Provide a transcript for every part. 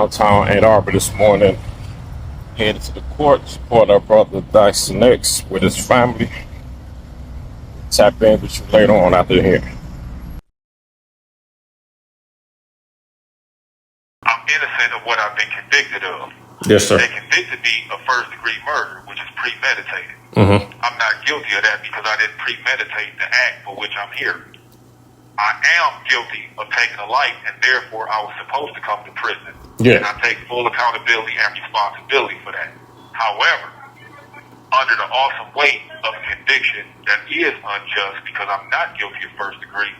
downtown Ann Arbor this morning, headed to the court, support our brother Dyson X with his family. Tap in with you later on after here. I'm innocent of what I've been convicted of. Yes, sir. They convicted me of first-degree murder, which is premeditated. I'm not guilty of that because I didn't premeditate the act for which I'm here. I am guilty of taking a life, and therefore I was supposed to come to prison. Yeah. And I take full accountability and responsibility for that. However, under the awesome weight of a conviction that is unjust because I'm not guilty of first degree,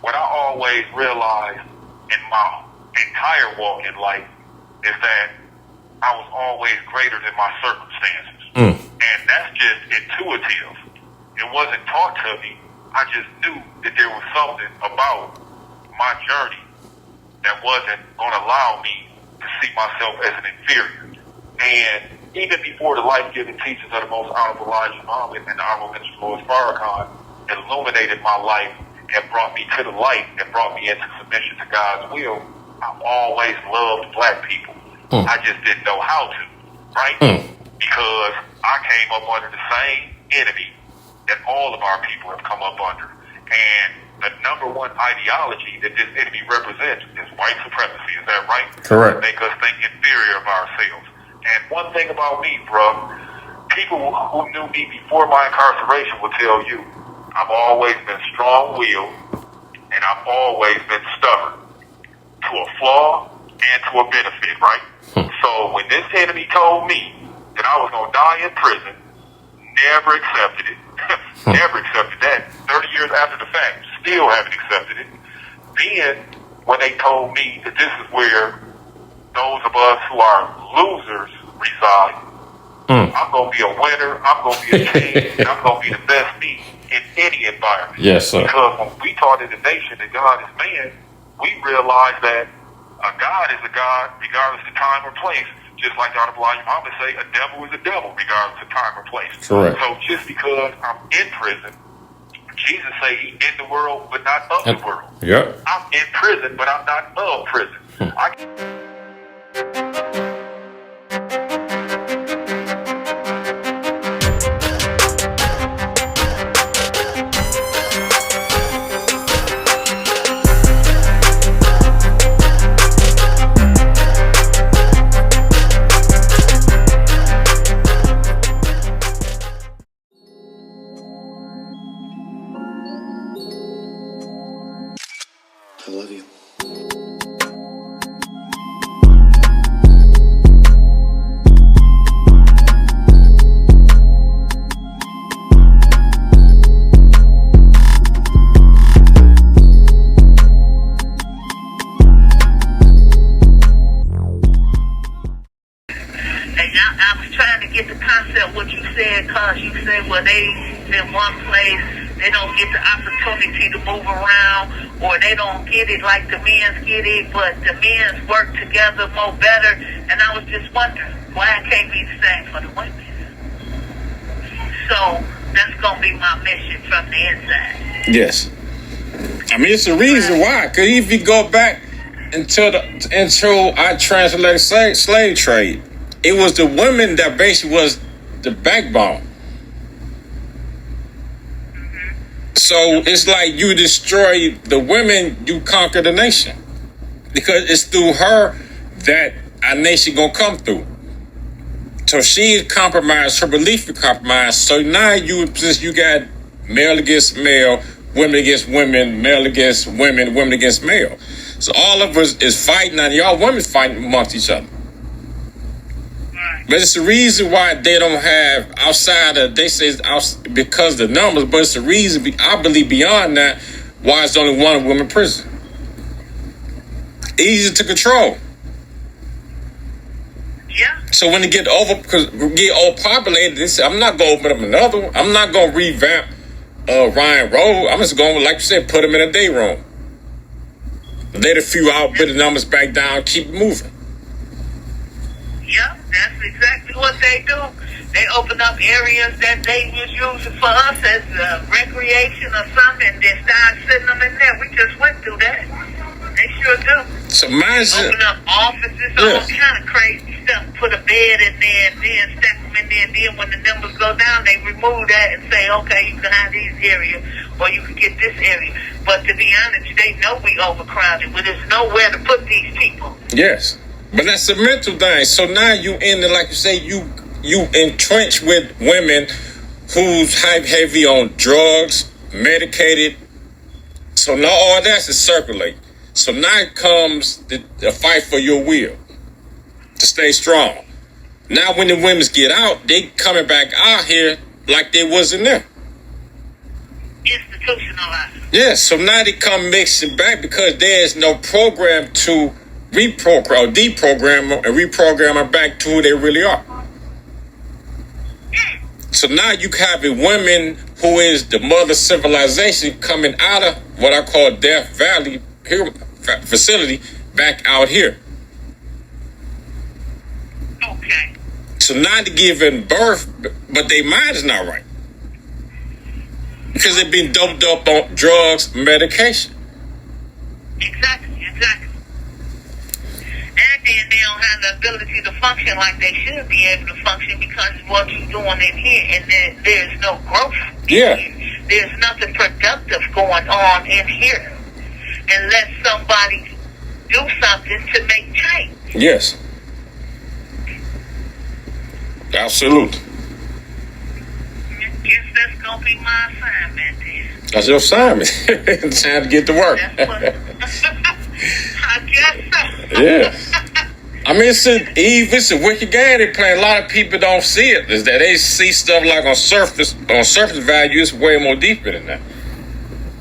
what I always realized in my entire walk in life is that I was always greater than my circumstances. And that's just intuitive. It wasn't taught to me. I just knew that there was something about my journey that wasn't going to allow me to see myself as an inferior. And even before the life-giving teachings of the Most Honorable Elijah Muhammad and the Honorable Minister Louis Farrakhan illuminated my life and brought me to the light and brought me into submission to God's will, I've always loved black people. I just didn't know how to, right? Because I came up under the same enemy that all of our people have come up under. And the number one ideology that this enemy represents is white supremacy. Is that right? Correct. Make us think inferior of ourselves. And one thing about me, bro, people who knew me before my incarceration will tell you, I've always been strong-willed and I've always been stubborn to a flaw and to a benefit, right? So when this enemy told me that I was going to die in prison, never accepted it. Never accepted that. 30 years after the fact, still haven't accepted it. Then, when they told me that this is where those of us who are losers reside, I'm going to be a winner, I'm going to be a king, and I'm going to be the best me in any environment. Yes, sir. Because when we taught in the nation that God is man, we realized that a God is a God regardless of time or place. Just like the Honorable Elijah Muhammad say, a devil is a devil regardless of time or place. Correct. So just because I'm in prison, Jesus say he in the world but not of the world. Yep. I'm in prison but I'm not of prison. I love you. I was trying to get the concept what you said, cause you said, well, they in one place, they don't get the opportunity to move around, or they don't get it like the men's get it, but the men's work together more better. And I was just wondering why it can't be the same for the women. So that's gonna be my mission from the inside. Yes. I mean, it's the reason why. Because if you go back into our transatlantic slave trade, it was the women that basically was the backbone. So it's like you destroy the women, you conquer the nation. Because it's through her that our nation gonna come through. So she compromised, her belief is compromised. So now you got male against male, women against women, male against women, women against male. So all of us is fighting, and y'all women fighting amongst each other. But it's the reason why they don't have outside of, they say it's because of the numbers, but it's the reason, I believe beyond that, why it's only one woman prison. Easy to control. Yeah. So when they get overpopulated, they say, I'm not going to open up another one. I'm not going to revamp Ryan Road. I'm just going to, like you said, put them in a day room. Let a few out, put the numbers back down, keep moving. Yeah, that's exactly what they do. They open up areas that they was using for us as recreation or something, and then start sitting them in there. We just went through that. They sure do. So mine's open up offices, all kind of crazy stuff. Put a bed in there, and then stack them in there. And then when the numbers go down, they remove that and say, okay, you can have these areas, or you can get this area. But to be honest, they know we overcrowded, but there's nowhere to put these people. Yes, but that's a mental thing. So now you in the, like you say, you entrench with women who's heavy on drugs, medicated. So now all that's is circulate. So now comes the fight for your will to stay strong. Now when the women get out, they coming back out here like they wasn't there. Institutionalized. Yeah, so now they come mixing back because there's no program to reprogram or deprogram them and reprogram them back to who they really are. So now you have a women who is the mother civilization coming out of what I call Death Valley here facility back out here. Okay. So now they're giving birth, but their mind is not right. Because they've been doped up on drugs, medication. Exactly. And then they don't have the ability to function like they should be able to function because of what you're doing in here, and there's no growth in here. There's nothing productive going on in here unless somebody do something to make change. Yes. Absolutely. I guess that's going to be my assignment then. That's your assignment. Time to get to work. I guess so. Yeah. I mean, it's a wicked game they play. A lot of people don't see it. Is that they see stuff like on surface value. It's way more deeper than that.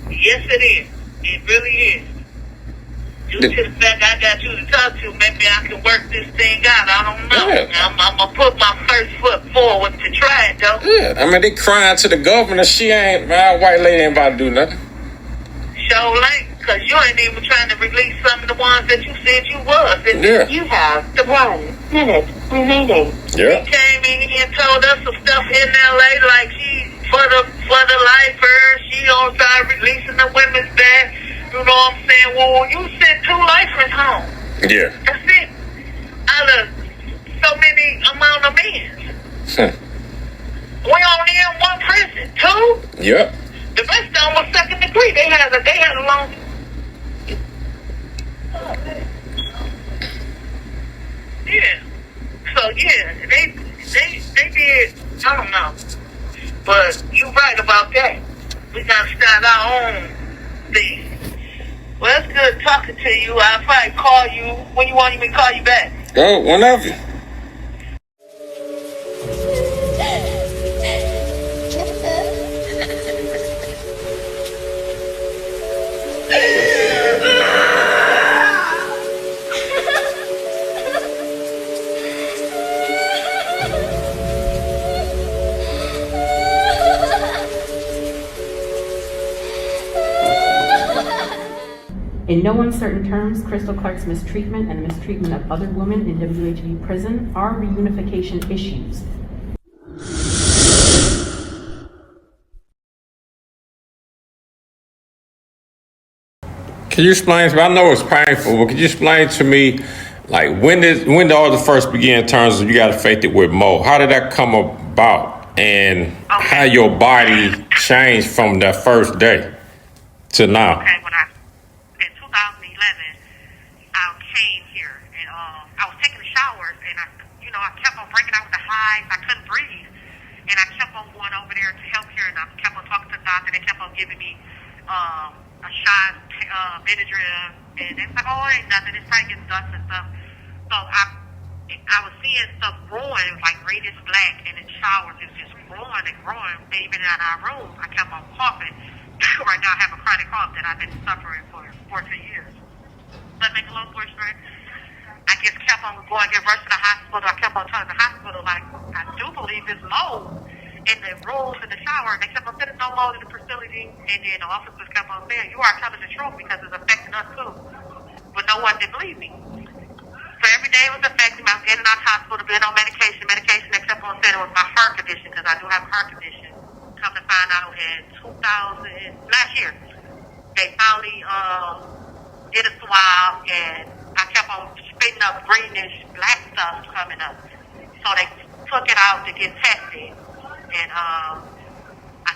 Yes, it is. It really is. Due to the fact I got you to talk to, maybe I can work this thing out. I don't know. Yeah. I'm going to put my first foot forward to try it, though. Yeah. I mean, they crying to the governor. She ain't, my white lady ain't about to do nothing. Show late, because you ain't even trying to release some of the ones that you said you was. And you have the 1 minute remaining. Yeah. She came in here and told us some stuff in L.A. like she, for the lifers, she gonna start releasing the women's back. You know what I'm saying? Well, you sent 2 lifers home. Yeah. That's it. Out of so many amount of men. We only in 1 prison. 2? Yep. The rest of them was 2nd degree. They had a long. Yeah. So yeah, they did. I don't know, but you're right about that. We gotta start our own thing. Well, it's good talking to you. I'll probably call you when you want me to call you back. Go whenever. In no uncertain terms, Crystal Clark's mistreatment and the mistreatment of other women in WHB prison are reunification issues. Can you explain to me? I know it's painful, but can you explain to me, like, when did all the first begin in terms of you got affected with Mo? How did that come about, and how your body changed from that first day to now? Okay, in 2011, I came here and I was taking showers and I kept on breaking out with the highs. I couldn't breathe, and I kept on going over there to healthcare, and I kept on talking to the doctor. They kept on giving me a shot, Benadryl, and they was like, oh, it ain't nothing. It's probably getting dust and stuff. So I was seeing stuff growing. It was like radius black, and in showers, it was just growing and growing. And even in our room, I kept on coughing. Right now, I have a chronic cough that I've been suffering for 14 years. Does that make a long story short? I just kept on going, get rushed to the hospital. I kept on telling the hospital, like, I do believe it's mold in the rooms in the shower. And they kept on saying it's no mold in the facility. And then the officers kept on saying, you are telling the truth because it's affecting us too. But no one did believe me. So every day it was affecting me. I was getting out of the hospital, being on medication. They kept on saying it was my heart condition because I do have a heart condition. Come to find out in last year, they finally did a swab and kept on spitting up greenish black stuff coming up. So they took it out to get tested. And I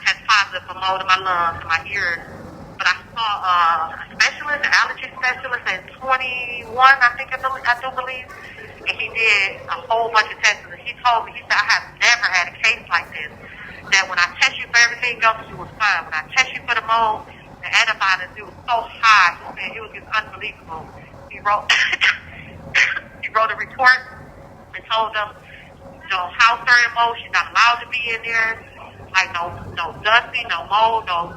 tested positive for mold in my lungs and my ears. But I saw a specialist, an allergy specialist in 21, I do believe. And he did a whole bunch of tests. And he told me, he said, I have never had a case like this. That when I test you for everything else, you was fine. When I test you for the mold, the antibiotics, it was so high. He said, it was just unbelievable. He wrote a report and told them, house certain mold, she's not allowed to be in there. Like no dusty, no mold, no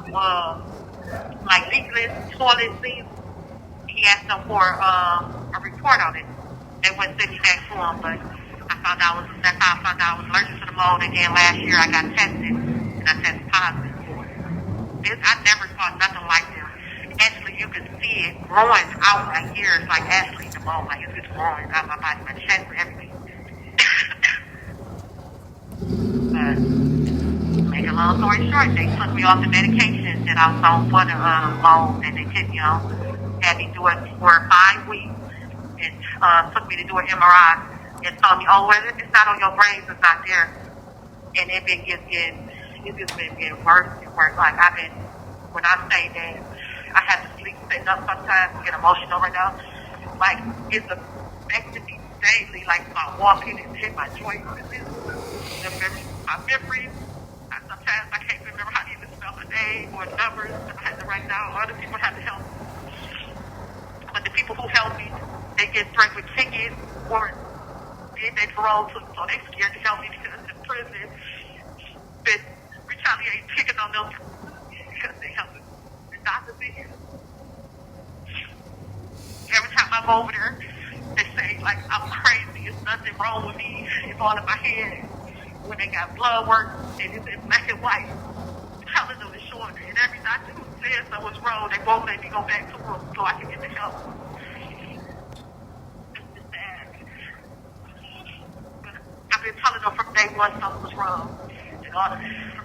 like leakless toilet seats. He asked them for a report on it. They wouldn't send me back to him, but that's how I found out I was allergic to the mold. And then last year I got tested and I tested positive for it. I never saw nothing like this. Actually, you could see it growing out my ears, like actually the mold, like it's just growing out my body, my chest and everything. But make a long story short, they took me off the medication that I was on for the mold, and they took had me do it for 5 weeks, and took me to do an MRI, and told me, well, it's not on your brains, it's not there, and it's just been getting worse and worse. Like when I say that I have to sleep sitting up sometimes, get emotional right now, like it's affecting me daily, like my walking and hit my joints and my memory. Sometimes I can't remember how to even spell a name or numbers. I had to write down. Other people have to help me. But the people who help me, they get threatened with tickets or get their parole took, so they scared to help me because the prison been retaliating, picking on them because they help the doctors in here. Every time I go over there, they say like I'm crazy. There's nothing wrong with me. It's all in my head. When they got blood work and it's in black and white, telling them it's short. And every doctor who says something's wrong, they won't let me go back to them so I can get the help. It's sad. But I've been telling them from day one something was wrong. And from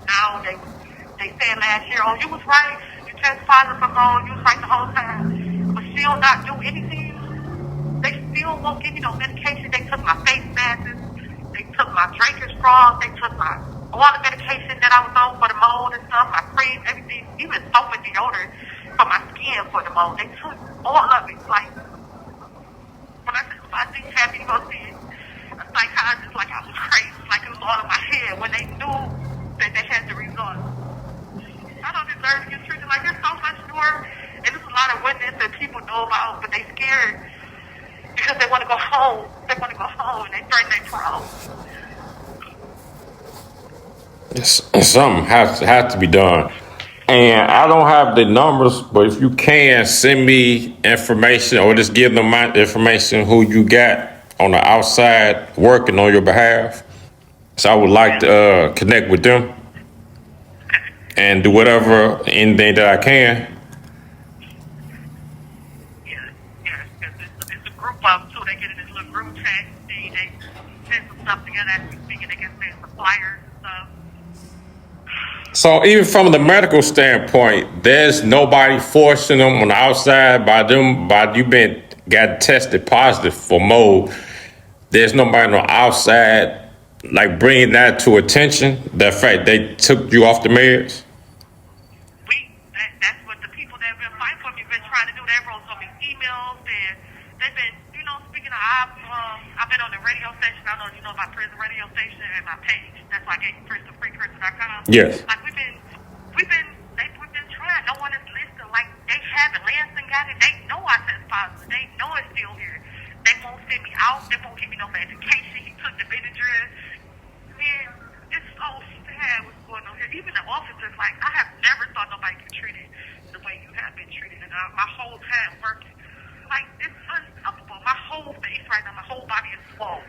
now they said last year, you was right. You tested positive for mold. You was right the whole time. But still not do anything. They still won't give me no medication. They took my face masks. They took my drinking straws. They took all the medication that I was on for the mold and stuff, my cream, everything, even soap and deodorant for my skin for the mold. They took all of it. Like, when I said I didn't have me go see a psychiatrist, like I was crazy, like it was all in my head when they knew that they had the results. I don't deserve to get treated like there's so much more, and there's a lot of witness that people know about, but they scared because they want to go home. They want to go home and they threaten their parole. Something has to be done. And I don't have the numbers, but if you can, send me information or just give them my information who you got on the outside working on your behalf. So I would like to connect with them and do anything that I can. Yeah, because it's a group of them too. They get in this little group chat. They send some stuff together as we speak, and they can send some flyers and stuff. So even from the medical standpoint, there's nobody forcing them on the outside by you got tested positive for mold. There's nobody on the outside like bringing that to attention. The fact they took you off the meds. That's what the people that have been fighting for me been trying to do. They wrote so many emails and they've been, speaking of, I've been on the radio station. I don't know if you know about prison radio station and my page. That's why I gave you freeprison.com. Yes. Like we've been trying. No one is listening. Like they haven't. Lansing got it. They know I test positive. They know it's still here. They won't send me out. They won't give me no medication. He took the Benadryl. Man, it's so sad what's going on here. Even the officers, like I have never thought nobody could treat it the way you have been treated. And my whole time working, like it's unstoppable. My whole face right now, my whole body is swollen.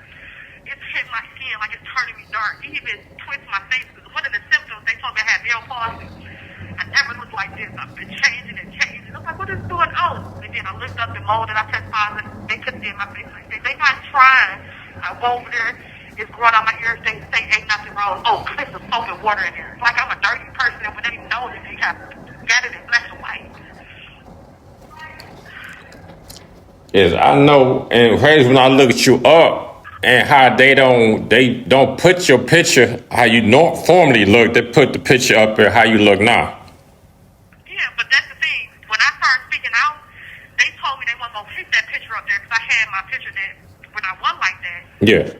It's hitting my skin like it's turning me dark. It even twists my face because one of the symptoms they told me I had Bell palsy. I never looked like this. I've been changing and changing. I'm like, what is going on? And then I looked up the mold and I test positive. They couldn't see my face like that. They not trying. I go over there. It's growing out my ears. They say ain't nothing wrong. Oh, clip some soap and water in there. It's like I'm a dirty person and when they know that they have got it in black and white. is I know, and crazy when I look at you up and how they don't put your picture how you formally look. They put the picture up there how you look now. Yeah, but that's the thing. When I started speaking out, they told me they weren't gonna keep that picture up there because I had my picture that when I was like that. Yeah.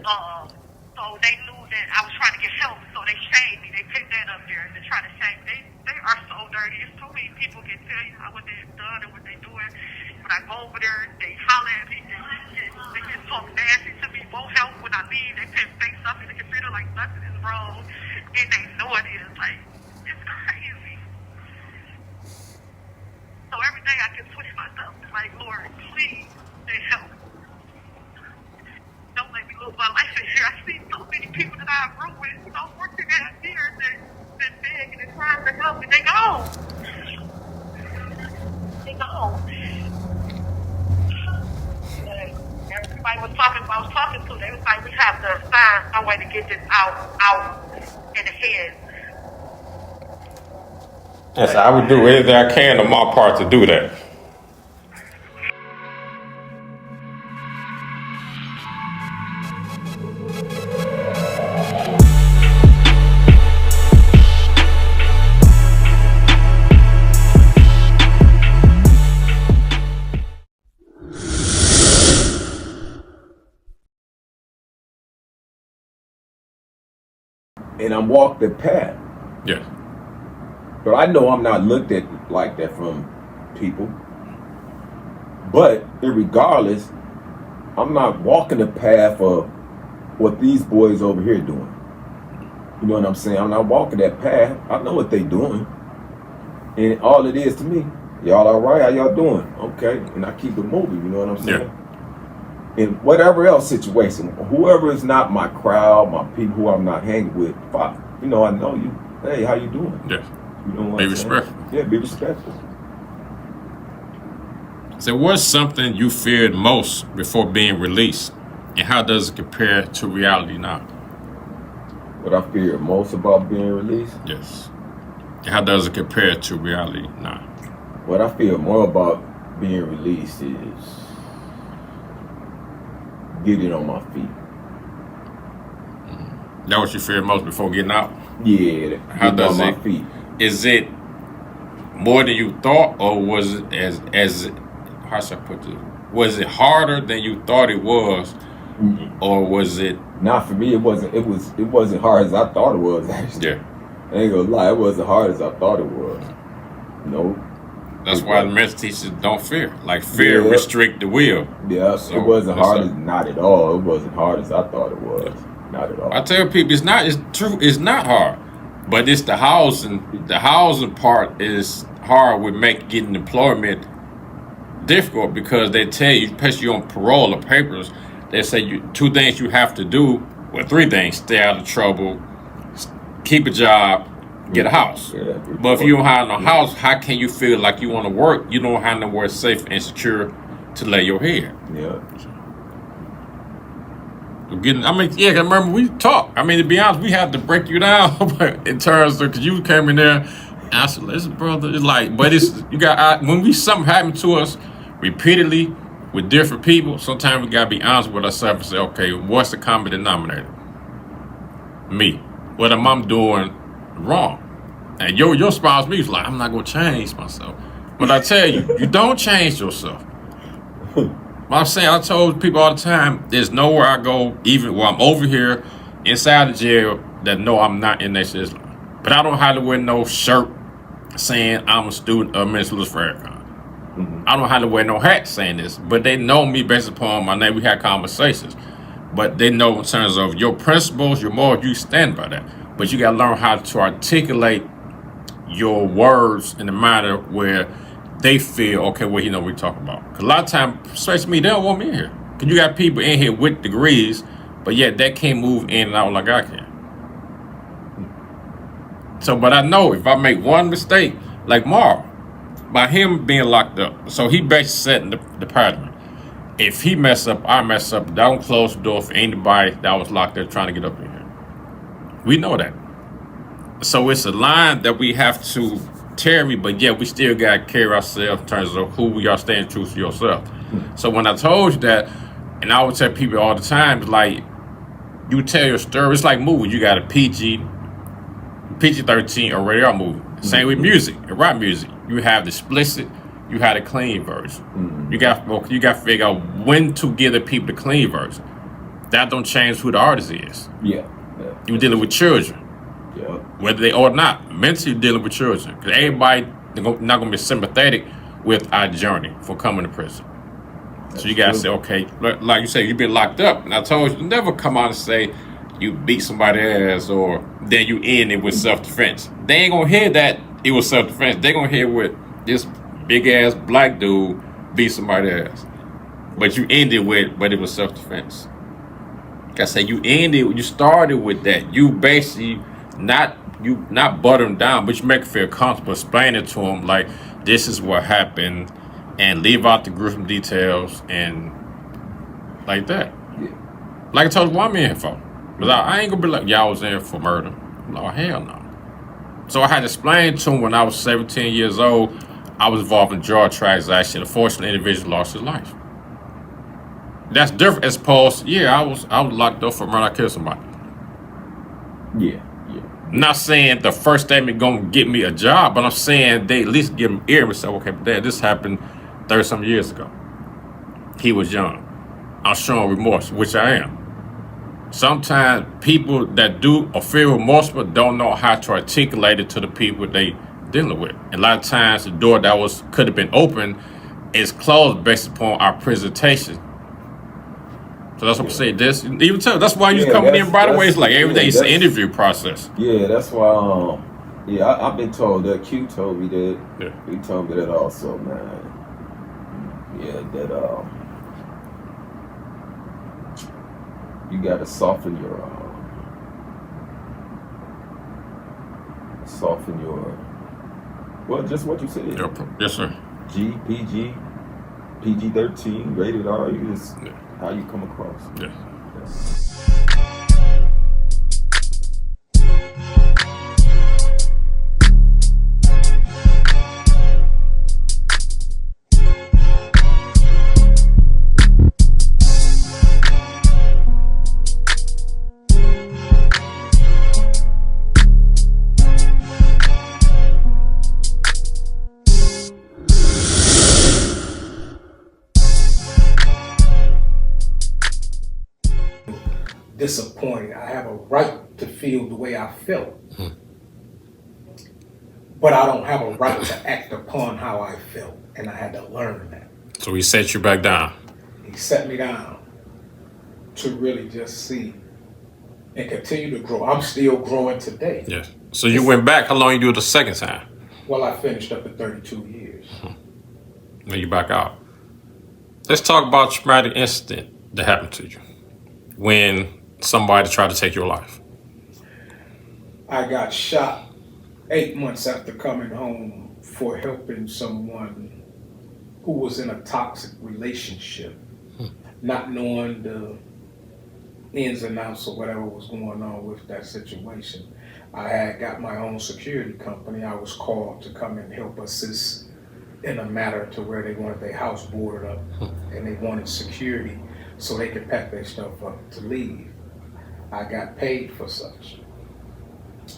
So they knew that I was trying to get help, so they shamed me. They picked that up there to try to shame me. They are so dirty. It's too many people can tell you what they've done and what they're doing. When I go over there, they holler at me. They just talk nasty to me. Won't help when I leave. They put face up in the computer like nothing is wrong, and they know it is. Like, it's crazy. So every day I just push myself, like, Lord, please, they help. Don't let me lose my life in here. I see so many people that I've ruined, so working out here that been begging and trying to help, and they gone. They gone. Everybody I was talking to, they was like, we have to find some way to get this out in the head. Yes, I would do anything I can on my part to do that. And I'm walked the path. Yeah. But I know I'm not looked at like that from people. But regardless, I'm not walking the path of what these boys over here doing. You know what I'm saying? I'm not walking that path. I know what they doing. And all it is to me, y'all all right? How y'all doing? Okay. And I keep it moving, you know what I'm saying? Yeah. In whatever else situation, whoever is not my crowd, my people who I'm not hanging with, I know you. Hey, how you doing? Yeah. You know what Be I'm saying? respectful. Yeah, be respectful. So what's something you feared most before being released? And how does it compare to reality now? What I fear most about being released? Yes. And how does it compare to reality now? What I fear more about being released is getting on my feet. That what you feared most before getting out? Yeah, How does on it? my feet. Is it more than you thought, or was it as how should I put this? Was it harder than you thought it was, or was it? Not for me. It wasn't hard as I thought it was. Actually, Yeah. I ain't gonna lie. It wasn't hard as I thought it was. No. That's why the mental teachers don't fear. Like fear restrict the will. Yeah. So, it wasn't hard as not at all. It wasn't hard as I thought it was. Yeah. Not at all. I tell people it's not. It's true. It's not hard, but it's the housing. The housing part is hard with getting employment difficult because they tell you, especially on parole or papers, they say two things you have to do. Well, three things: stay out of trouble, keep a job, get a house. Yeah, but if you don't have no house, how can you feel like you want to work? You don't have nowhere safe and secure to lay your head. Yeah. I remember we talked. I mean, to be honest, we had to break you down in terms of, because you came in there and I said, listen, brother, it's like, but when something happened to us repeatedly with different people, sometimes we got to be honest with ourselves and say, okay, what's the common denominator? Me. What am I doing wrong? And your response to me was like, I'm not going to change myself. But I tell you, you don't change yourself. I'm saying, I told people all the time, there's nowhere I go, even while I'm over here inside the jail, that no, I'm not in Nation Islam. But I don't have to wear no shirt saying I'm a student of Minister Louis Farrakhan. Mm-hmm. I don't have to wear no hat saying this, but they know me based upon my name. We had conversations, but they know in terms of your principles, your morals, you stand by that. But you got to learn how to articulate your words in a manner where they feel, okay, well, you know what we're talking about. Because a lot of times, especially me, they don't want me in here. Because you got people in here with degrees, but yet they can't move in and out like I can. So, but I know if I make one mistake, like Marv, by him being locked up, so he basically setting the paradigm. If he mess up, I mess up, don't close the door for anybody that was locked there trying to get up in here. We know that. So it's a line that we have to carry, but yeah, we still got to carry ourselves in terms of who we are, staying true to yourself. So when I told you that, and I would tell people all the time, it's like, you tell your story. It's like movies. You got a PG-13 or rated R movie. Same with music, rock music. You have the explicit, you have the clean version. You got to figure out when to give the people the clean version. That don't change who the artist is. Yeah. You're dealing with children. Yeah. Whether they or not. Mentally, you're dealing with children. Because everybody not going to be sympathetic with our journey for coming to prison. So you got to say, okay, like you say, you've been locked up. And I told you, never come out and say you beat somebody's ass or then you end it with self-defense. They ain't going to hear that it was self-defense. They're going to hear with this big-ass black dude beat somebody's ass. But you ended with, but it was self-defense. Like I say, you started with that. You basically not butter them down, but you make them feel comfortable explaining to them, like, this is what happened, and leave out the gruesome details, and like that. Yeah. Like I told you, what I'm in here for. Because I ain't gonna be like, y'all was in here for murder. No, hell no. So I had to explain to him when I was 17 years old, I was involved in drug transaction. Unfortunately, an individual lost his life. That's different as opposed to, I was locked up for murder, I killed somebody. Yeah. Not saying the first statement gonna get me a job, but I'm saying they at least give him ear and say, okay, but Dad, this happened 30-some years ago. He was young. I'm showing remorse, which I am. Sometimes people that do or feel remorseful don't know how to articulate it to the people they dealing with. And a lot of times the door that could have been open is closed based upon our presentation. So that's what I'm saying. That's why you coming in right away. It's like every day. It's an interview process. Yeah, that's why. I've been told that. Q told me that. Yeah. He told me that also, man. Yeah, that you gotta soften your well, just what you said. Yes, sir. PG-13, rated R is how you come across. Yeah. Disappointed. I have a right to feel the way I felt. But I don't have a right to act upon how I felt. And I had to learn that. So he set you back down. He set me down to really just see and continue to grow. I'm still growing today. Yes. So you went back. How long you do it the second time? Well, I finished up at 32 years. Then you back out. Let's talk about a traumatic incident that happened to you when somebody tried to take your life. I got shot 8 months after coming home for helping someone who was in a toxic relationship, not knowing the ins and outs or whatever was going on with that situation. I had got my own security company. I was called to come and help assist in a matter to where they wanted their house boarded up and they wanted security so they could pack their stuff up to leave. I got paid for such.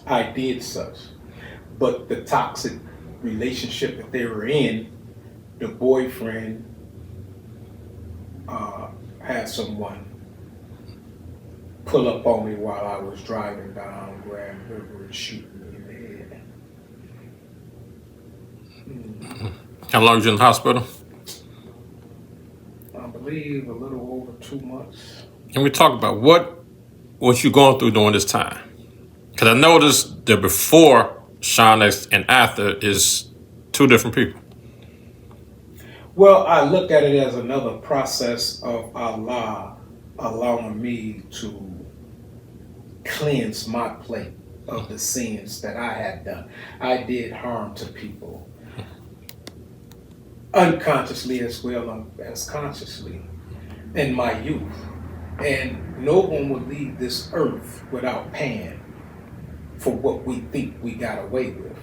I did such. But the toxic relationship that they were in, the boyfriend had someone pull up on me while I was driving down Grand River and shoot me in the head. How long was you in the hospital? I believe a little over 2 months. Can we talk about what you going through during this time? Because I noticed the before Shaunex and after is two different people. Well, I look at it as another process of Allah allowing me to cleanse my plate of the sins that I had done. I did harm to people, unconsciously as well as consciously, in my youth. And no one would leave this earth without paying for what we think we got away with.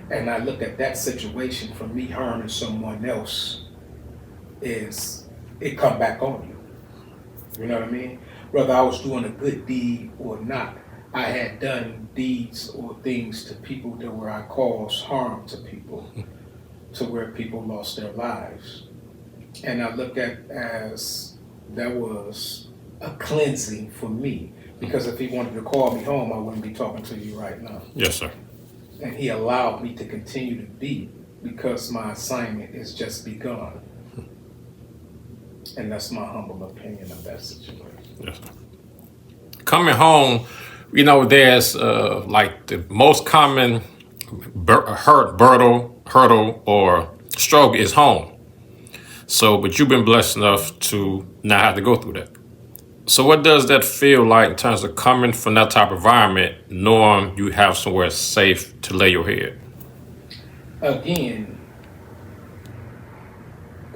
And I look at that situation, for me harming someone else is it come back on you. You know what I mean? Whether I was doing a good deed or not, I had done deeds or things to people that where I caused harm to people, to where people lost their lives. And I looked at as that was a cleansing for me. Because if he wanted to call me home, I wouldn't be talking to you right now. Yes, sir. And he allowed me to continue to be because my assignment is just begun. And that's my humble opinion of that situation. Yes, sir. Coming home, you know, there's like the most common hurdle or struggle is home. So, but you've been blessed enough to not have to go through that. So what does that feel like in terms of coming from that type of environment, knowing you have somewhere safe to lay your head? Again,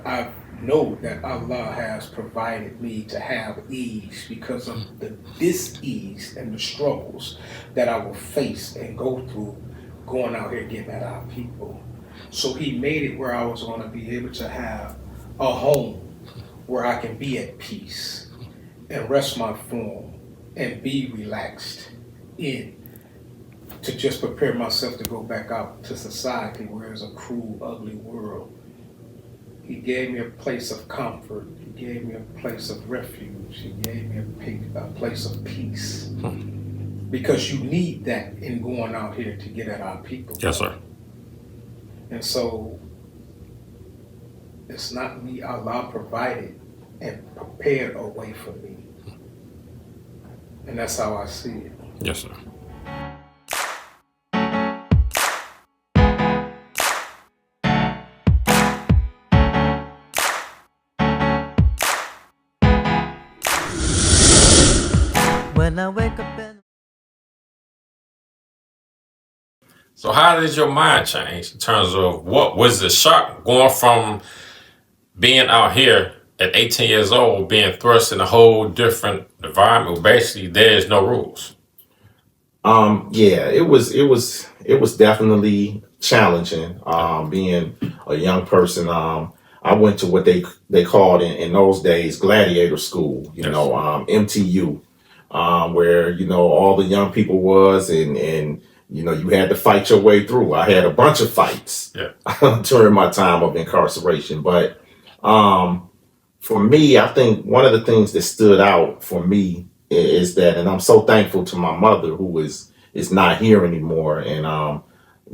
I know that Allah has provided me to have ease because of the dis-ease and the struggles that I will face and go through going out here getting at our people. So he made it where I was going to be able to have a home where I can be at peace and rest my form and be relaxed in to just prepare myself to go back out to society where it's a cruel, ugly world. He gave me a place of comfort. He gave me a place of refuge. He gave me a place of peace. Because you need that in going out here to get at our people. Yes, sir. And so it's not me, Allah provided and prepared a way for me. And that's how I see it. Yes, sir. When I wake up in So how did your mind change in terms of what was the shock going from being out here at 18 years old, being thrust in a whole different environment where basically there's no rules? Yeah, it was definitely challenging. Being a young person, I went to what they called in those days gladiator school, Yes. MTU, where all the young people was, and you had to fight your way through. I had a bunch of fights during my time of incarceration, but for me, I think one of the things that stood out for me is that, and I'm so thankful to my mother who is not here anymore. And,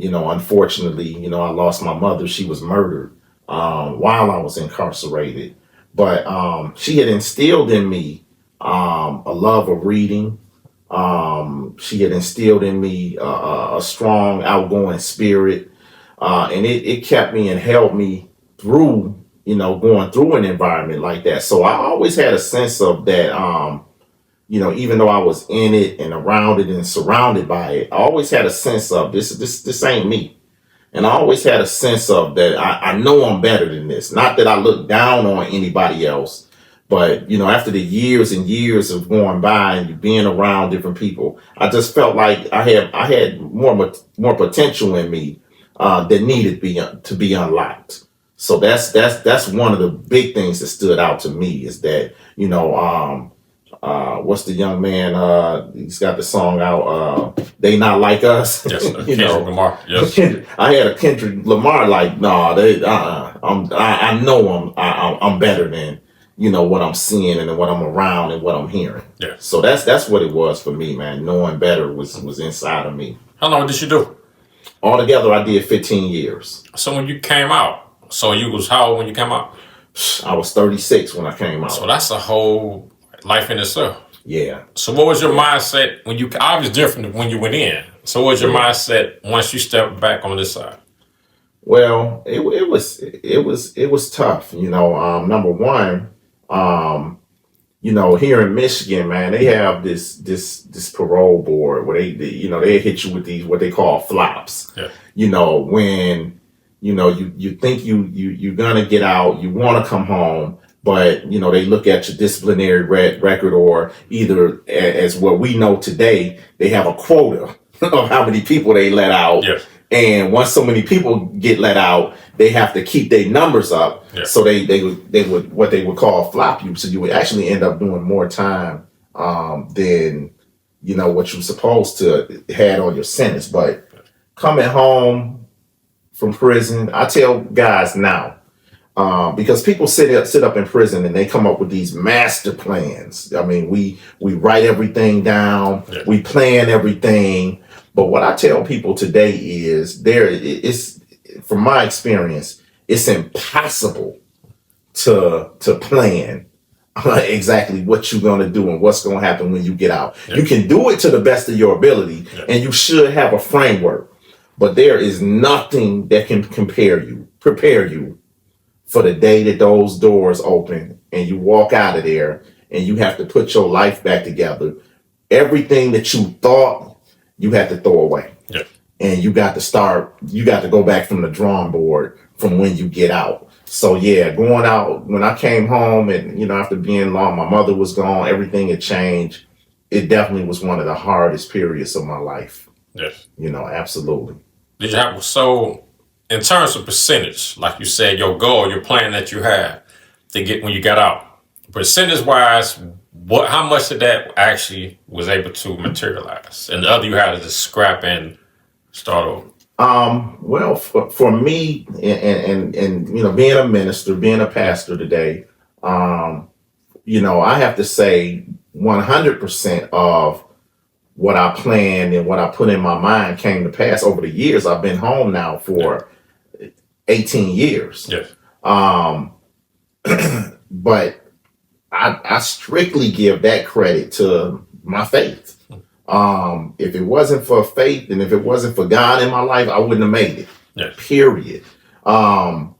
unfortunately, I lost my mother. She was murdered while I was incarcerated. But she had instilled in me a love of reading. She had instilled in me a strong, outgoing spirit. And it kept me and held me through, going through an environment like that. So I always had a sense of that, even though I was in it and around it and surrounded by it, I always had a sense of this ain't me. And I always had a sense of that I know I'm better than this. Not that I look down on anybody else, but after the years and years of going by and being around different people, I just felt like I had more potential in me that needed to be unlocked. So that's one of the big things that stood out to me is that what's the young man? He's got the song out. They not like us. Yes, Kendrick Lamar. Yes. I had a Kendrick Lamar like, nah, they. I know I'm better than what I'm seeing and what I'm around and what I'm hearing. Yeah. So that's what it was for me, man. Knowing better was inside of me. How long did you do? Altogether, I did 15 years. So when you came out, so you was how old when you came out? I was 36 when I came out. So that's a whole life in itself. Yeah. So what was your mindset when you? Obviously different than when you went in. So what was your mindset once you stepped back on this side? Well, it was tough. Number one, here in Michigan, man, they have this parole board where they hit you with these what they call flops. Yeah. When you think you're gonna get out, you want to come home, but they look at your disciplinary record, or either as what we know today, they have a quota of how many people they let out. Yeah. And once so many people get let out, they have to keep their numbers up. Yeah. So they would what they would call flop you. So you would actually end up doing more time than what you're supposed to had on your sentence. But coming home from prison, I tell guys now, because people sit up in prison and they come up with these master plans. I mean, we write everything down, we plan everything. But what I tell people today is it's from my experience, it's impossible to plan exactly what you're going to do and what's going to happen when you get out. You can do it to the best of your ability, and you should have a framework. But there is nothing that can prepare you for the day that those doors open and you walk out of there and you have to put your life back together. Everything that you thought, you had to throw away. Yeah. And you got to go back from the drawing board from when you get out. So yeah, going out, when I came home and, after being long, my mother was gone, everything had changed. It definitely was one of the hardest periods of my life. Yes. Absolutely. Did you have, so in terms of percentage, like you said, your goal, your plan that you had to get when you got out, percentage wise, how much of that actually was able to materialize? And the other you had to just scrap and start over? Well, for me, and being a minister, being a pastor today, I have to say 100% of what I planned and what I put in my mind came to pass over the years. I've been home now for 18 years. Yes. But I strictly give that credit to my faith. If it wasn't for faith and if it wasn't for God in my life, I wouldn't have made it. Yes. Period. But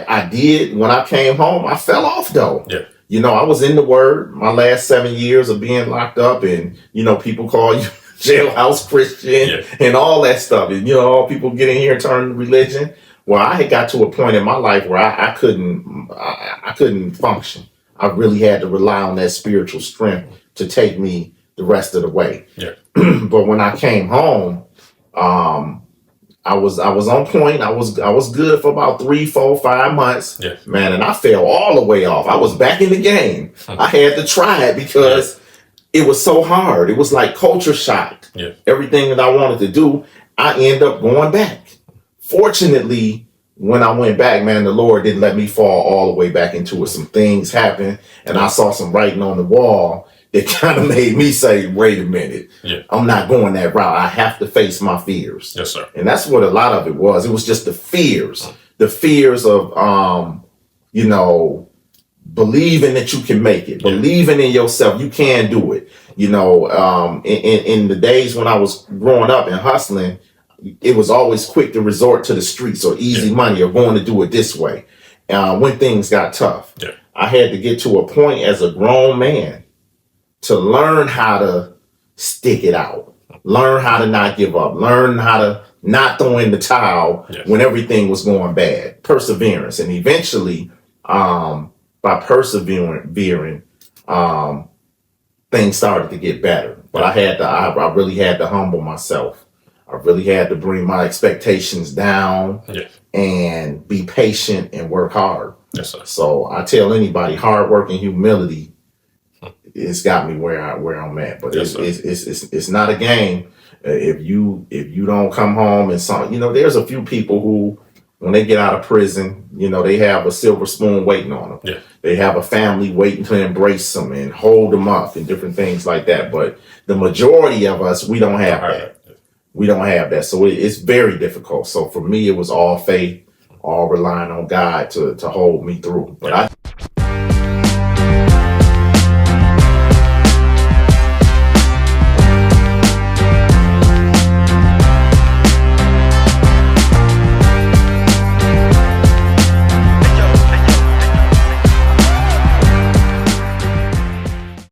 I did, when I came home, I fell off though. Yeah. I was in the Word my last 7 years of being locked up, and people call you jailhouse Christian and all that stuff. And all people get in here and turn to religion. Well, I had got to a point in my life where I couldn't function. I really had to rely on that spiritual strength to take me the rest of the way. Yeah. But when I came home, I was on point. I was good for about 3, 4, 5 months. Yeah. Man, and I fell all the way off. I was back in the game. I had to try it because it was so hard. It was like culture shock. Yeah. Everything that I wanted to do, I end up going back. Fortunately, when I went back, man, the Lord didn't let me fall all the way back into it. Some things happened, and I saw some writing on the wall that kind of made me say, wait a minute, I'm not going that route. I have to face my fears. Yes, sir. And that's what a lot of it was. It was just the fears of, believing that you can make it, believing in yourself. You can do it. In the days when I was growing up and hustling, it was always quick to resort to the streets or easy money or going to do it this way. When things got tough, I had to get to a point as a grown man to learn how to stick it out, learn how to not give up, learn how to not throw in the towel when everything was going bad. Perseverance. And eventually, by persevering, things started to get better. But I really had to humble myself. I really had to bring my expectations down and be patient and work hard. Yes, sir. So I tell anybody, hard work and humility, it's got me where I'm at. But it's not a game. If you don't come home and there's a few people who, when they get out of prison, they have a silver spoon waiting on them. Yeah. They have a family waiting to embrace them and hold them up and different things like that. But the majority of us, we don't have that. We don't have that. So it's very difficult. So for me, it was all faith, all relying on God to hold me through. But